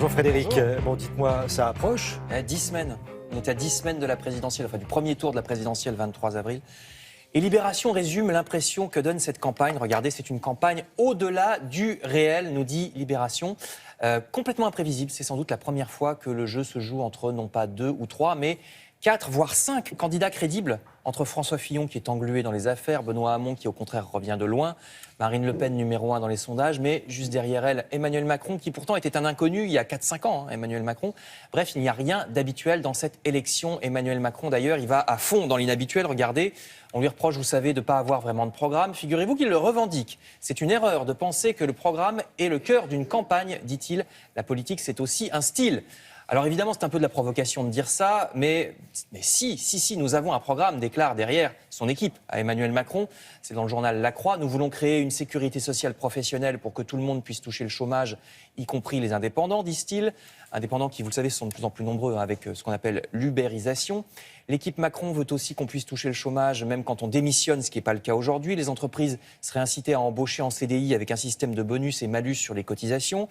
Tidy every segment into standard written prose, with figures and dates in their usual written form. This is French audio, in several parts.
Bonjour Frédéric. Bonjour. Bon, dites-moi, ça approche? 10 semaines. On est à 10 semaines de la présidentielle, enfin du premier tour de la présidentielle, 23 avril. Et Libération résume l'impression que donne cette campagne. Regardez, c'est une campagne au-delà du réel, nous dit Libération. Complètement imprévisible. C'est sans doute la première fois que le jeu se joue entre non pas 2 ou 3, mais 4, voire 5 candidats crédibles. Entre François Fillon, qui est englué dans les affaires, Benoît Hamon, qui au contraire revient de loin, Marine Le Pen, numéro 1 dans les sondages, mais juste derrière elle, Emmanuel Macron, qui pourtant était un inconnu il y a 4-5 ans, Emmanuel Macron. Bref, il n'y a rien d'habituel dans cette élection. Emmanuel Macron, d'ailleurs, il va à fond dans l'inhabituel. Regardez, on lui reproche, vous savez, de ne pas avoir vraiment de programme. Figurez-vous qu'il le revendique. C'est une erreur de penser que le programme est le cœur d'une campagne, dit-il. La politique, c'est aussi un style. Alors évidemment, c'est un peu de la provocation de dire ça, mais si, nous avons un programme, déclare derrière son équipe à Emmanuel Macron. C'est dans le journal La Croix. Nous voulons créer une sécurité sociale professionnelle pour que tout le monde puisse toucher le chômage, y compris les indépendants, disent-ils. Indépendants qui, vous le savez, sont de plus en plus nombreux avec ce qu'on appelle l'ubérisation. L'équipe Macron veut aussi qu'on puisse toucher le chômage, même quand on démissionne, ce qui n'est pas le cas aujourd'hui. Les entreprises seraient incitées à embaucher en CDI avec un système de bonus et malus sur les cotisations.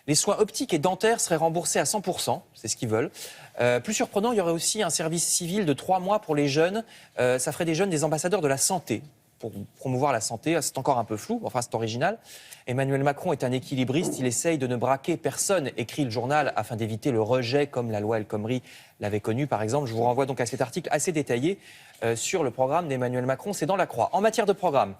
Les soins optiques et dentaires seraient remboursés à 100%, c'est ce qu'ils veulent. Plus surprenant, il y aurait aussi un service civil de 3 mois pour les jeunes. Ça ferait des jeunes des ambassadeurs de la santé, pour promouvoir la santé. C'est encore un peu flou, enfin c'est original. Emmanuel Macron est un équilibriste, il essaye de ne braquer personne, écrit le journal, afin d'éviter le rejet, comme la loi El Khomri l'avait connu par exemple. Je vous renvoie donc à cet article assez détaillé sur le programme d'Emmanuel Macron, c'est dans La Croix. En matière de programme,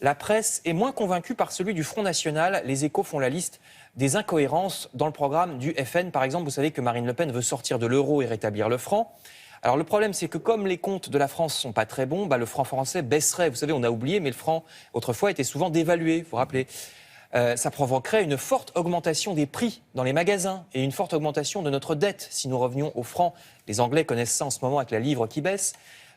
la presse est moins convaincue par celui du Front National. Les Échos font la liste des incohérences dans le programme du FN. Par exemple, vous savez que Marine Le Pen veut sortir de l'euro et rétablir le franc. Alors le problème, c'est que comme les comptes de la France sont pas très bons, le franc français baisserait. Vous savez, on a oublié, mais le franc, autrefois, était souvent dévalué, vous vous rappelez. Ça provoquerait une forte augmentation des prix dans les magasins et une forte augmentation de notre dette si nous revenions au franc. Les Anglais connaissent ça en ce moment avec la livre qui baisse.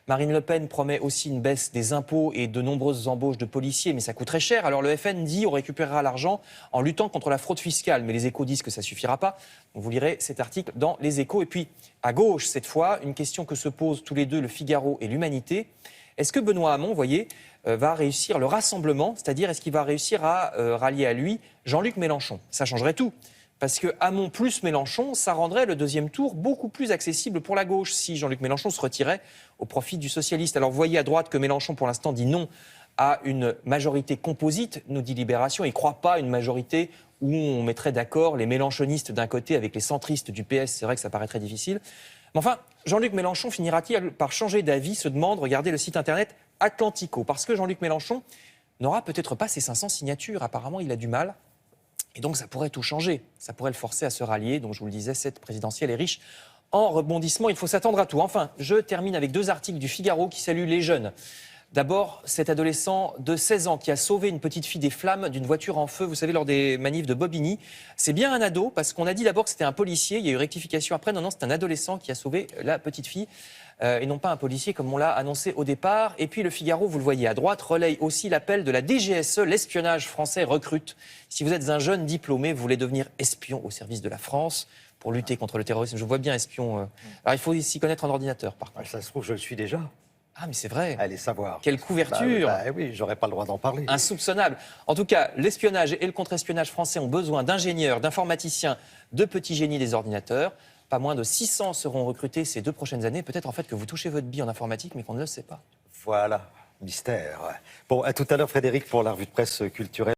Marine Le Pen promet aussi une baisse des impôts et de nombreuses embauches de policiers, mais ça coûterait cher. Alors le FN dit on récupérera l'argent en luttant contre la fraude fiscale, mais les Échos disent que ça suffira pas. Donc vous lirez cet article dans les Échos. Et puis à gauche, cette fois, une question que se posent tous les deux le Figaro et l'Humanité. Est-ce que Benoît Hamon, vous voyez, va réussir le rassemblement, c'est-à-dire est-ce qu'il va réussir à rallier à lui Jean-Luc Mélenchon? Ça changerait tout. Parce que Hamon plus Mélenchon, ça rendrait le deuxième tour beaucoup plus accessible pour la gauche si Jean-Luc Mélenchon se retirait au profit du socialiste. Alors vous voyez à droite que Mélenchon pour l'instant dit non à une majorité composite, nous dit Libération. Il ne croit pas à une majorité où on mettrait d'accord les mélenchonistes d'un côté avec les centristes du PS. C'est vrai que ça paraît très difficile. Mais enfin, Jean-Luc Mélenchon finira-t-il par changer d'avis, se demande, regardez le site internet Atlantico. Parce que Jean-Luc Mélenchon n'aura peut-être pas ses 500 signatures. Apparemment, il a du mal. Et donc, ça pourrait tout changer. Ça pourrait le forcer à se rallier. Donc, je vous le disais, cette présidentielle est riche en rebondissements. Il faut s'attendre à tout. Enfin, je termine avec 2 articles du Figaro qui saluent les jeunes. D'abord, cet adolescent de 16 ans qui a sauvé une petite fille des flammes d'une voiture en feu, vous savez, lors des manifs de Bobigny. C'est bien un ado, parce qu'on a dit d'abord que c'était un policier. Il y a eu rectification après. Non, c'est un adolescent qui a sauvé la petite fille. Et non pas un policier comme on l'a annoncé au départ. Et puis le Figaro, vous le voyez à droite, relaye aussi l'appel de la DGSE, l'espionnage français recrute. Si vous êtes un jeune diplômé, vous voulez devenir espion au service de la France pour lutter contre le terrorisme. Je vois bien espion. Alors il faut s'y connaître en ordinateur, par contre. Ça se trouve, je le suis déjà. Ah mais c'est vrai. Allez savoir. Quelle couverture. Oui, j'aurais pas le droit d'en parler. Insoupçonnable. En tout cas, l'espionnage et le contre-espionnage français ont besoin d'ingénieurs, d'informaticiens, de petits génies des ordinateurs. Pas moins de 600 seront recrutés ces 2 prochaines années. Peut-être en fait que vous touchez votre bille en informatique, mais qu'on ne le sait pas. Voilà, mystère. Bon, à tout à l'heure Frédéric pour la revue de presse culturelle.